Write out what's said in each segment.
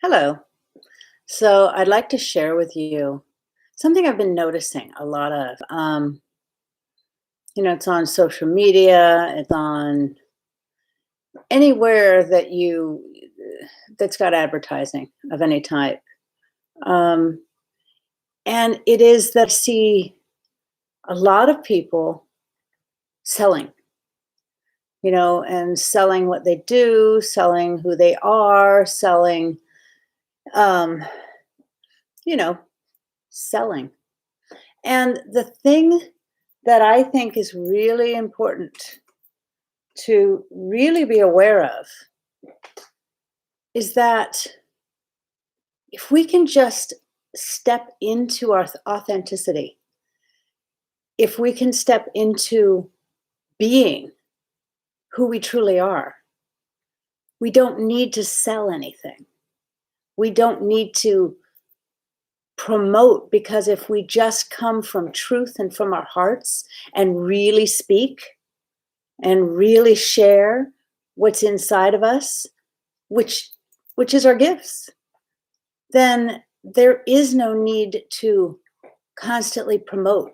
Hello. So I'd like to share with you something I've been noticing a lot of. It's on social media, it's on anywhere that's got advertising of any type. Um, and it is that I see a lot of people selling, and selling what they do, selling who they are, selling, um, you know, selling. And the thing that I think is really important to really be aware of is that if we can just step into our authenticity, if we can step into being who we truly are, we don't need to sell anything. We don't need to promote, because if we just come from truth and from our hearts and really speak and really share what's inside of us, which is our gifts, then there is no need to constantly promote.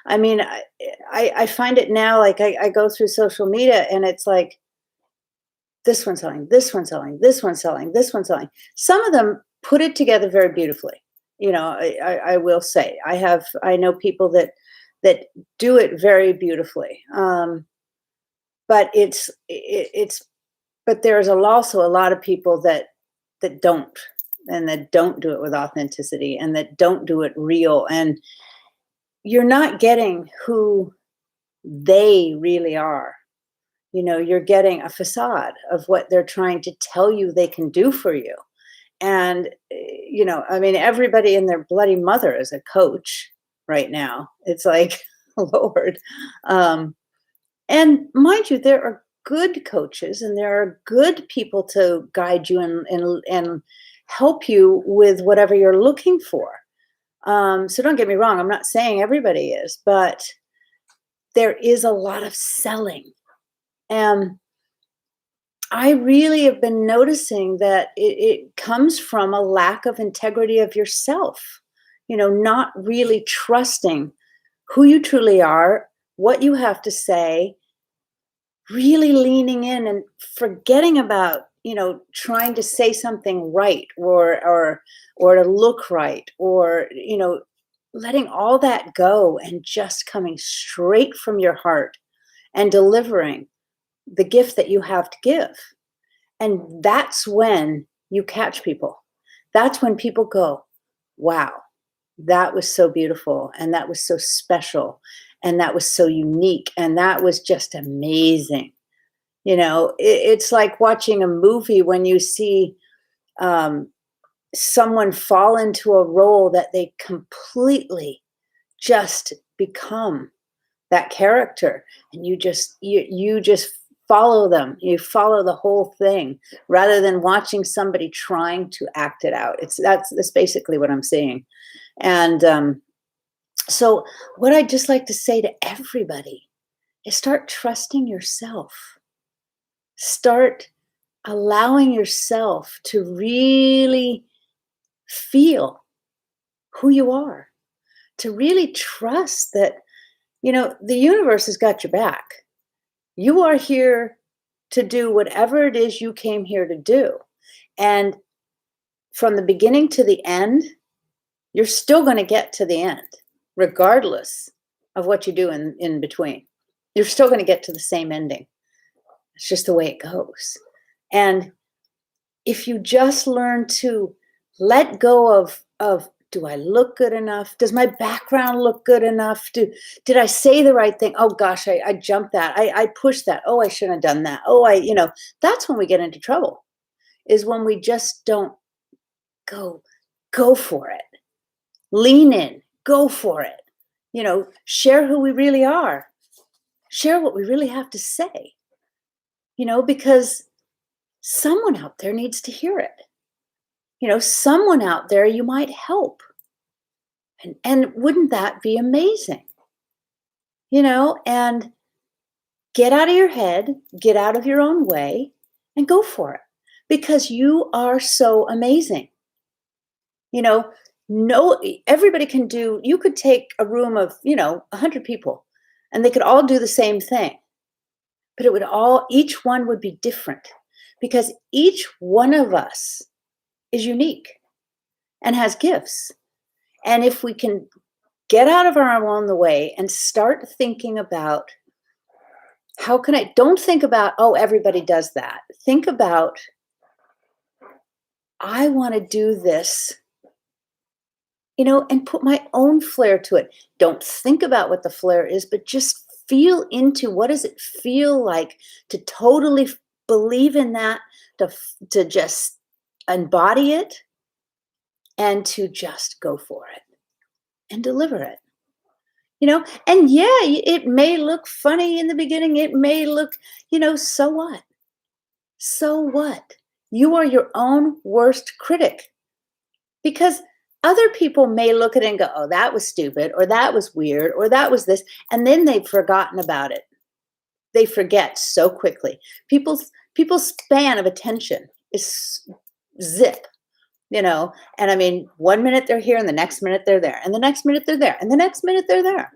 I mean, I find it now, like I go through social media and it's like this one's selling, this one's selling, this one's selling, this one's selling. Some of them put it together very beautifully. I will say I know people that do it very beautifully. But it's but there's also a lot of people that don't, and that don't do it with authenticity, and that don't do it real, and you're not getting who they really are. You're getting a facade of what they're trying to tell you they can do for you. And I mean, everybody and their bloody mother is a coach right now. It's like Lord. And mind you, there are good coaches and there are good people to guide you and help you with whatever you're looking for. So don't get me wrong, I'm not saying everybody is, but there is a lot of selling. And I really have been noticing that it comes from a lack of integrity of yourself, not really trusting who you truly are, what you have to say, really leaning in and forgetting about, trying to say something right, or to look right, or letting all that go and just coming straight from your heart and delivering the gift that you have to give. And that's when you catch people. That's when people go, wow, that was so beautiful, and that was so special, and that was so unique, and that was just amazing. It's like watching a movie when you see um, someone fall into a role that they completely just become that character, and you just follow them. You follow the whole thing rather than watching somebody trying to act it out. That's basically what I'm seeing. And so what I'd just like to say to everybody is start trusting yourself. Start allowing yourself to really feel who you are, to really trust that, the universe has got your back. You are here to do whatever it is you came here to do. And from the beginning to the end, you're still going to get to the end, regardless of what you do in between. You're still going to get to the same ending. It's just the way it goes. And if you just learn to let go of do I look good enough? Does my background look good enough? Did I say the right thing? Oh gosh, I jumped that. I pushed that. Oh, I shouldn't have done that. Oh, that's when we get into trouble, is when we just don't go for it. Lean in, go for it. Share who we really are. Share what we really have to say. Because someone out there needs to hear it. Someone out there you might help. And wouldn't that be amazing? And get out of your head, get out of your own way, and go for it. because you are so amazing. You know, no, everybody can do, you could take a room of, 100 people and they could all do the same thing, but each one would be different because each one of us is unique and has gifts. And if we can get out of our own the way and start thinking about don't think about, oh, everybody does that. Think about, I want to do this, and put my own flair to it. Don't think about what the flair is, but just feel into what does it feel like to totally believe in that, to just embody it and to just go for it and deliver it. And yeah, it may look funny in the beginning. It may look, so what? So what? You are your own worst critic because other people may look at it and go, oh, that was stupid, or that was weird, or that was this. And then they've forgotten about it. They forget so quickly. People's span of attention is zip. And I mean, 1 minute they're here and the next minute they're there and the next minute they're there and the next minute they're there,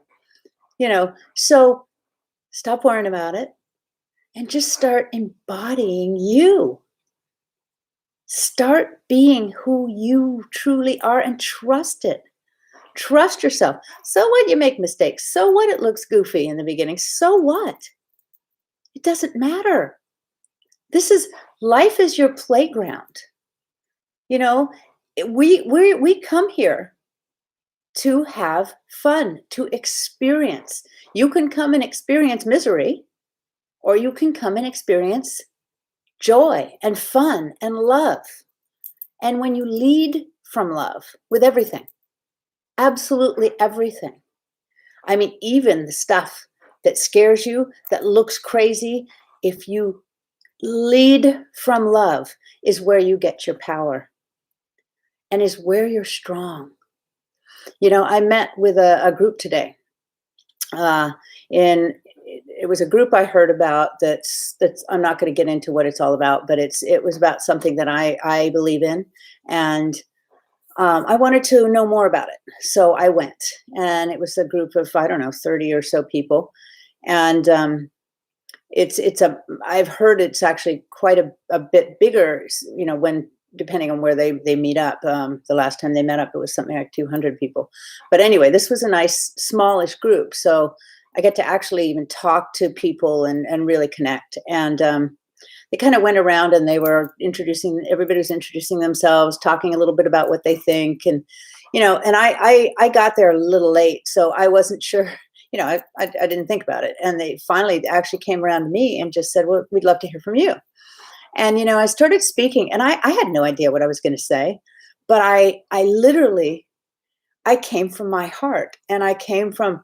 so stop worrying about it and just start embodying you. Start being who you truly are and trust it. Trust yourself. So what you make mistakes? So what it looks goofy in the beginning? So what? It doesn't matter. Life is your playground. We come here to have fun, to experience. You can come and experience misery, or you can come and experience joy and fun and love. And when you lead from love with everything, absolutely everything. I mean, even the stuff that scares you, that looks crazy, if you lead from love, is where you get your power and is where you're strong. I met with a group today. It was a group I heard about that's I'm not going to get into what it's all about, but it was about something that I believe in, and I wanted to know more about it. So I went, and it was a group of, I don't know, 30 or so people, and I've heard it's actually quite a bit bigger, when depending on where they meet up. The last time they met up, it was something like 200 people. But anyway, this was a nice, smallish group. So I get to actually even talk to people and really connect. And they kind of went around and everybody was introducing themselves, talking a little bit about what they think. And, and I got there a little late, so I wasn't sure, I didn't think about it. And they finally actually came around to me and just said, well, we'd love to hear from you. And, I started speaking, and I had no idea what I was going to say, but I literally, I came from my heart, and I came from,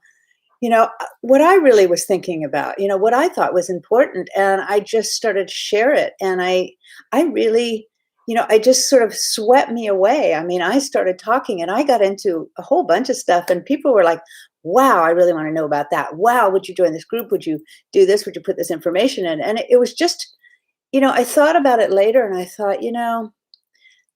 what I really was thinking about, what I thought was important. And I just started to share it. And I really, I just sort of swept me away. I mean, I started talking and I got into a whole bunch of stuff, and people were like, wow, I really want to know about that. Wow, would you join this group? Would you do this? Would you put this information in? And it was just, I thought about it later, and I thought,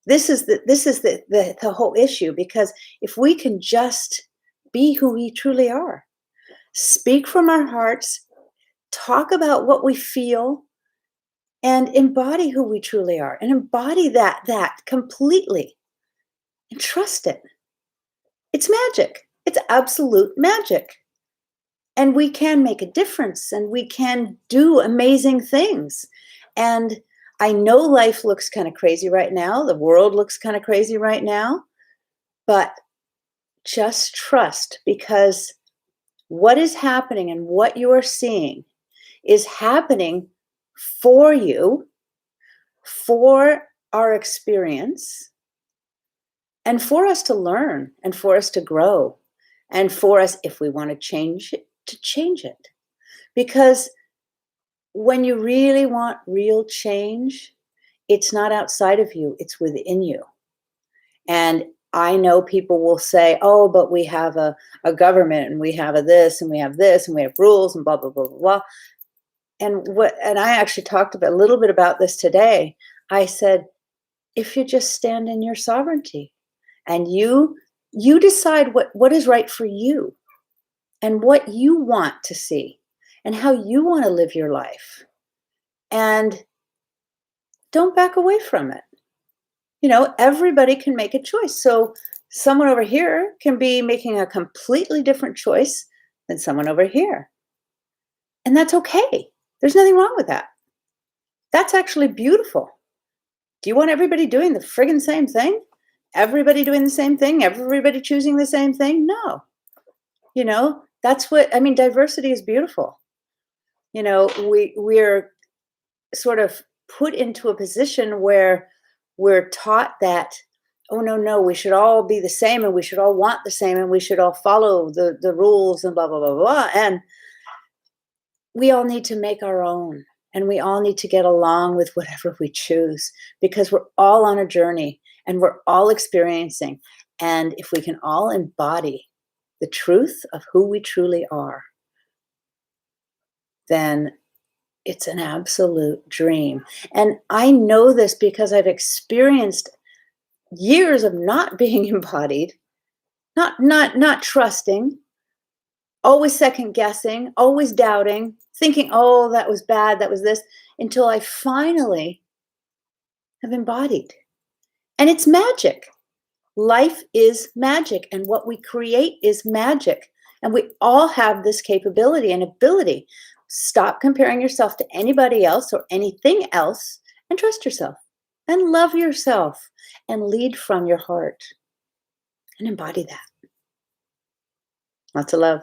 this is the whole issue, because if we can just be who we truly are, speak from our hearts, talk about what we feel, and embody who we truly are, and embody that completely, and trust it. It's magic. It's absolute magic. And we can make a difference, and we can do amazing things. And I know life looks kind of crazy right now. The world looks kind of crazy right now, but just trust, because what is happening and what you are seeing is happening for you, for our experience, and for us to learn, and for us to grow, and for us, if we want to change it, to change it. Because when you really want real change, it's not outside of you, it's within you. And I know people will say, oh, but we have a government, and we have this, and we have this, and we have rules, and blah, blah, blah, blah, blah. And I actually talked a little bit about this today. I said, if you just stand in your sovereignty and you decide what is right for you and what you want to see and how you want to live your life, and don't back away from it. Everybody can make a choice. So someone over here can be making a completely different choice than someone over here. And that's okay. There's nothing wrong with that. That's actually beautiful. Do you want everybody doing the friggin' same thing? Everybody doing the same thing? Everybody choosing the same thing? No. That's what I mean. Diversity is beautiful. We're sort of put into a position where we're taught that, oh no, no, we should all be the same and we should all want the same and we should all follow the rules and blah blah blah blah. And we all need to make our own, and we all need to get along with whatever we choose, because we're all on a journey and we're all experiencing. And if we can all embody the truth of who we truly are, then it's an absolute dream. And I know this because I've experienced years of not being embodied, not trusting, always second guessing, always doubting, thinking, oh, that was bad, that was this, until I finally have embodied. And it's magic. Life is magic, and what we create is magic. And we all have this capability and ability. Stop comparing yourself to anybody else or anything else, and trust yourself and love yourself and lead from your heart and embody that. Lots of love.